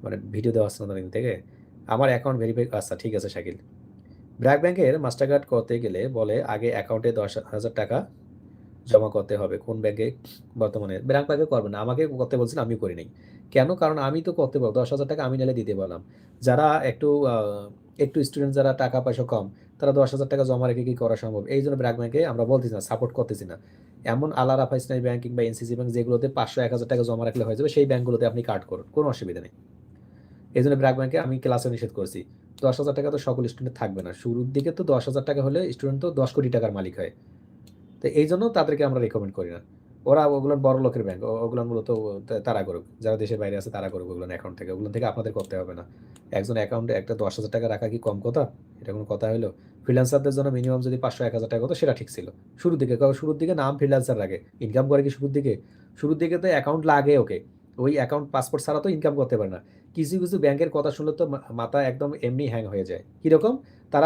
মানে ভিডিও দেওয়া হচ্ছে না অনেকদিন থেকে। আমার অ্যাকাউন্ট ভেরিফাই, আচ্ছা ঠিক আছে শাকিল। ব্র্যাক ব্যাংকের মাস্টার কার্ড করতে গেলে বলে আগে অ্যাকাউন্টে 10,000 টাকা জমা করতে হবে। কোন ব্যাংকে? বর্তমানে ব্র্যাক ব্যাংকে করবে না, আমাকে করতে বলছেন, আমি করি নাই। কেন? কারণ আমি তো করতে পারবো, 10,000 টাকা আমি নাহলে দিতে পারলাম। যারা একটু স্টুডেন্ট, যারা টাকা পয়সা কম, তারা 10,000 টাকা জমা রেখে কি করা সম্ভব? এই জন্য ব্র্যাক ব্যাংকে আমরা বলতেছি না, সাপোর্ট করতেছি না। এমন আলা রাফা ইসলামী ব্যাংক কিংবা এনসিসি ব্যাংক যেগুলোতে 500-1,000 টাকা জমা রাখলে হয়ে যাবে, সেই ব্যাংকগুলোতে আপনি কার্ড করুন, কোনো অসুবিধা নেই। এই জন্য ব্র্যাক ব্যাংকে আমি ক্লাসে নিষেধ করছি। 10,000 টাকা তো সকল স্টুডেন্ট থাকবে না, শুরুর দিকে তো 10,000 টাকা হলে স্টুডেন্ট তো 10 কোটি টাকার মালিক হয়। তো এই জন্য তাদেরকে আমরা রেকমেন্ড করি না। ওরা ওগুলো বড় লোকের ব্যাংক, ওগুলো মূলত তারা করুক, যারা দেশের বাইরে আছে তারা করুক ওগুলো অ্যাকাউন্ট থেকে, ওগুলো থেকে আপনাদের করতে হবে না। একজন অ্যাকাউন্টে একটা 10,000 টাকা রাখা কি কম কথা? এটা কোনো কথা হলো? ফ্রিল্যান্সারদের জন্য মিনিমাম যদি 500-1,000 টাকা হতো সেটা ঠিক ছিল শুরুর দিকে, কারণ শুরুর দিকে নাম ফ্রিল্যান্সার রাখে, ইনকাম করে কি শুরুর দিকে? শুরুর দিকে তো অ্যাকাউন্ট লাগে ওকে, ওই অ্যাকাউন্ট পাসপোর্ট ছাড়া তো ইনকাম করতে পারে না। কিছু কিছু ব্যাংকের কথা শুনলে তো মাথা একদম এমনি হ্যাং হয়ে যায়। কিরকম?